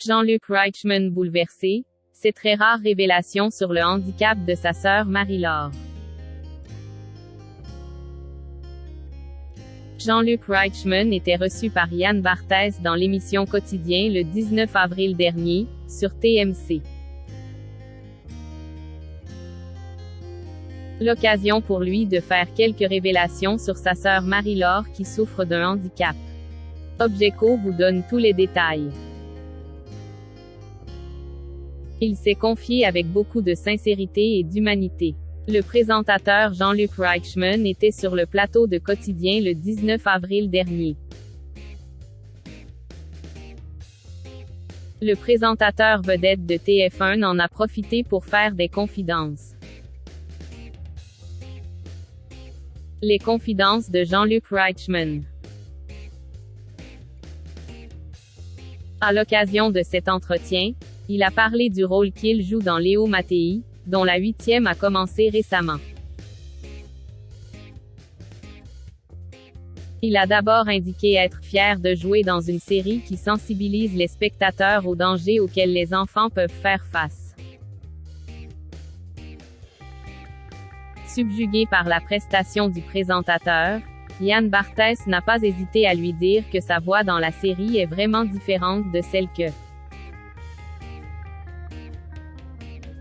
Jean-Luc Reichmann bouleversé, ses très rares révélations sur le handicap de sa sœur Marie-Laure. Jean-Luc Reichmann était reçu par Yann Barthès dans l'émission Quotidien le 19 avril dernier, sur TMC. L'occasion pour lui de faire quelques révélations sur sa sœur Marie-Laure qui souffre d'un handicap. Objeco vous donne tous les détails. Il s'est confié avec beaucoup de sincérité et d'humanité. Le présentateur Jean-Luc Reichmann était sur le plateau de Quotidien le 19 avril dernier. Le présentateur vedette de TF1 en a profité pour faire des confidences. Les confidences de Jean-Luc Reichmann. À l'occasion de cet entretien, il a parlé du rôle qu'il joue dans Léo Mattei, dont la 8e a commencé récemment. Il a d'abord indiqué être fier de jouer dans une série qui sensibilise les spectateurs aux dangers auxquels les enfants peuvent faire face. Subjugué par la prestation du présentateur, Yann Barthès n'a pas hésité à lui dire que sa voix dans la série est vraiment différente de celle que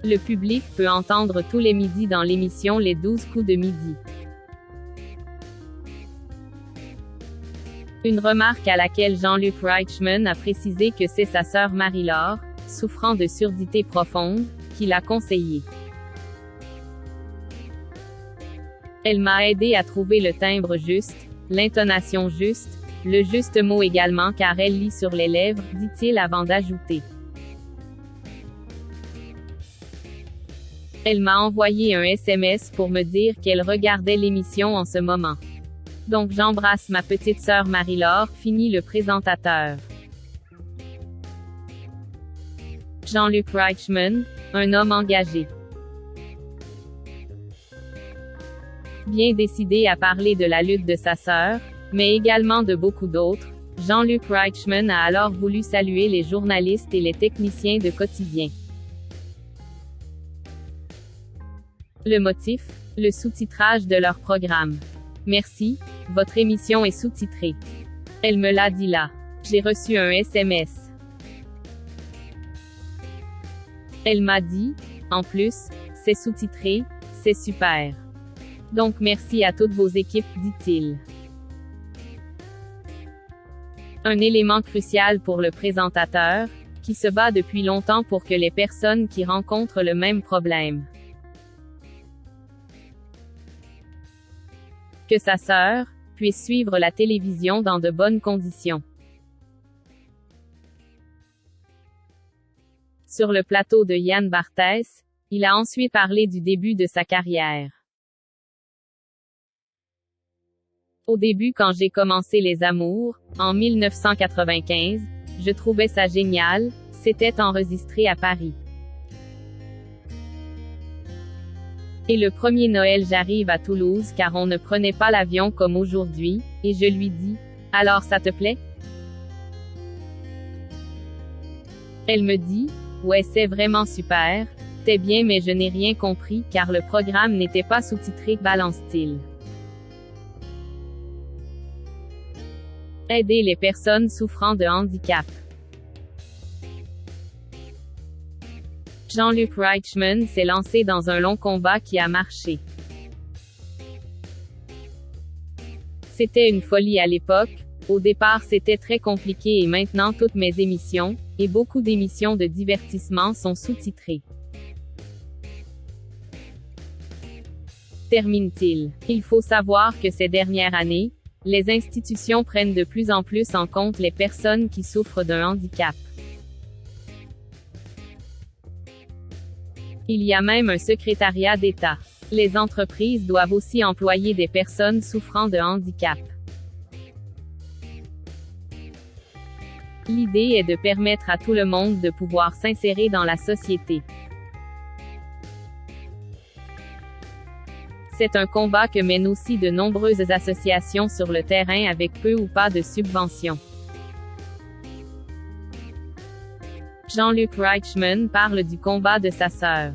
le public peut entendre tous les midis dans l'émission Les 12 coups de midi. Une remarque à laquelle Jean-Luc Reichmann a précisé que c'est sa sœur Marie-Laure, souffrant de surdité profonde, qui l'a conseillé. Elle m'a aidé à trouver le timbre juste, l'intonation juste, le juste mot également car elle lit sur les lèvres, dit-il avant d'ajouter. Elle m'a envoyé un SMS pour me dire qu'elle regardait l'émission en ce moment. Donc j'embrasse ma petite sœur Marie-Laure, finit le présentateur. Jean-Luc Reichmann, un homme engagé. Bien décidé à parler de la lutte de sa sœur, mais également de beaucoup d'autres, Jean-Luc Reichmann a alors voulu saluer les journalistes et les techniciens de Quotidien. Le motif, le sous-titrage de leur programme. Merci, votre émission est sous-titrée. Elle me l'a dit là. J'ai reçu un SMS. Elle m'a dit, en plus, c'est sous-titré, c'est super. Donc merci à toutes vos équipes, dit-il. Un élément crucial pour le présentateur, qui se bat depuis longtemps pour que les personnes qui rencontrent le même problème, que sa sœur, puisse suivre la télévision dans de bonnes conditions. Sur le plateau de Yann Barthès, il a ensuite parlé du début de sa carrière. Au début quand j'ai commencé Les Amours, en 1995, je trouvais ça génial, c'était enregistré à Paris. Et le premier Noël j'arrive à Toulouse car on ne prenait pas l'avion comme aujourd'hui, et je lui dis, alors ça te plaît? Elle me dit, ouais c'est vraiment super, c'est bien mais je n'ai rien compris car le programme n'était pas sous-titré, balance-t-il. Aider les personnes souffrant de handicap. Jean-Luc Reichmann s'est lancé dans un long combat qui a marché. C'était une folie à l'époque, au départ c'était très compliqué et maintenant toutes mes émissions, et beaucoup d'émissions de divertissement sont sous-titrées. Termine-t-il. Il faut savoir que ces dernières années, les institutions prennent de plus en plus en compte les personnes qui souffrent d'un handicap. Il y a même un secrétariat d'État. Les entreprises doivent aussi employer des personnes souffrant de handicap. L'idée est de permettre à tout le monde de pouvoir s'insérer dans la société. C'est un combat que mènent aussi de nombreuses associations sur le terrain avec peu ou pas de subventions. Jean-Luc Reichmann parle du combat de sa sœur.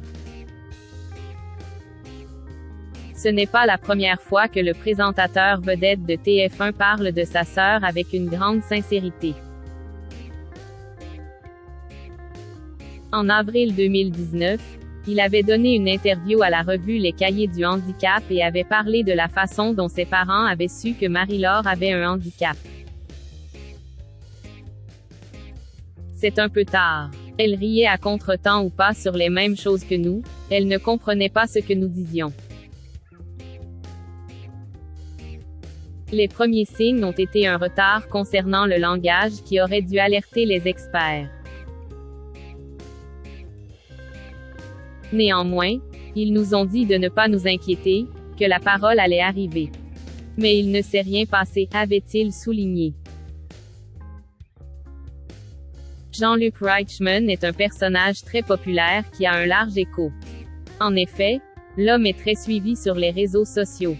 Ce n'est pas la première fois que le présentateur vedette de TF1 parle de sa sœur avec une grande sincérité. En avril 2019, il avait donné une interview à la revue Les Cahiers du handicap et avait parlé de la façon dont ses parents avaient su que Marie-Laure avait un handicap. C'est un peu tard. Elle riait à contretemps ou pas sur les mêmes choses que nous, elle ne comprenait pas ce que nous disions. Les premiers signes ont été un retard concernant le langage qui aurait dû alerter les experts. Néanmoins, ils nous ont dit de ne pas nous inquiéter, que la parole allait arriver. Mais il ne s'est rien passé, avait-il souligné. Jean-Luc Reichmann est un personnage très populaire qui a un large écho. En effet, l'homme est très suivi sur les réseaux sociaux.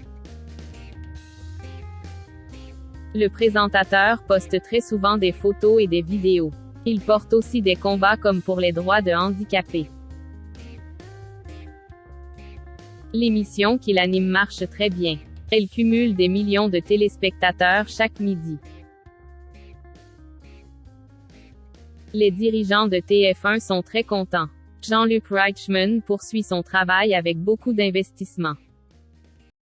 Le présentateur poste très souvent des photos et des vidéos. Il porte aussi des combats comme pour les droits de handicapés. L'émission qu'il anime marche très bien. Elle cumule des millions de téléspectateurs chaque midi. Les dirigeants de TF1 sont très contents. Jean-Luc Reichmann poursuit son travail avec beaucoup d'investissement.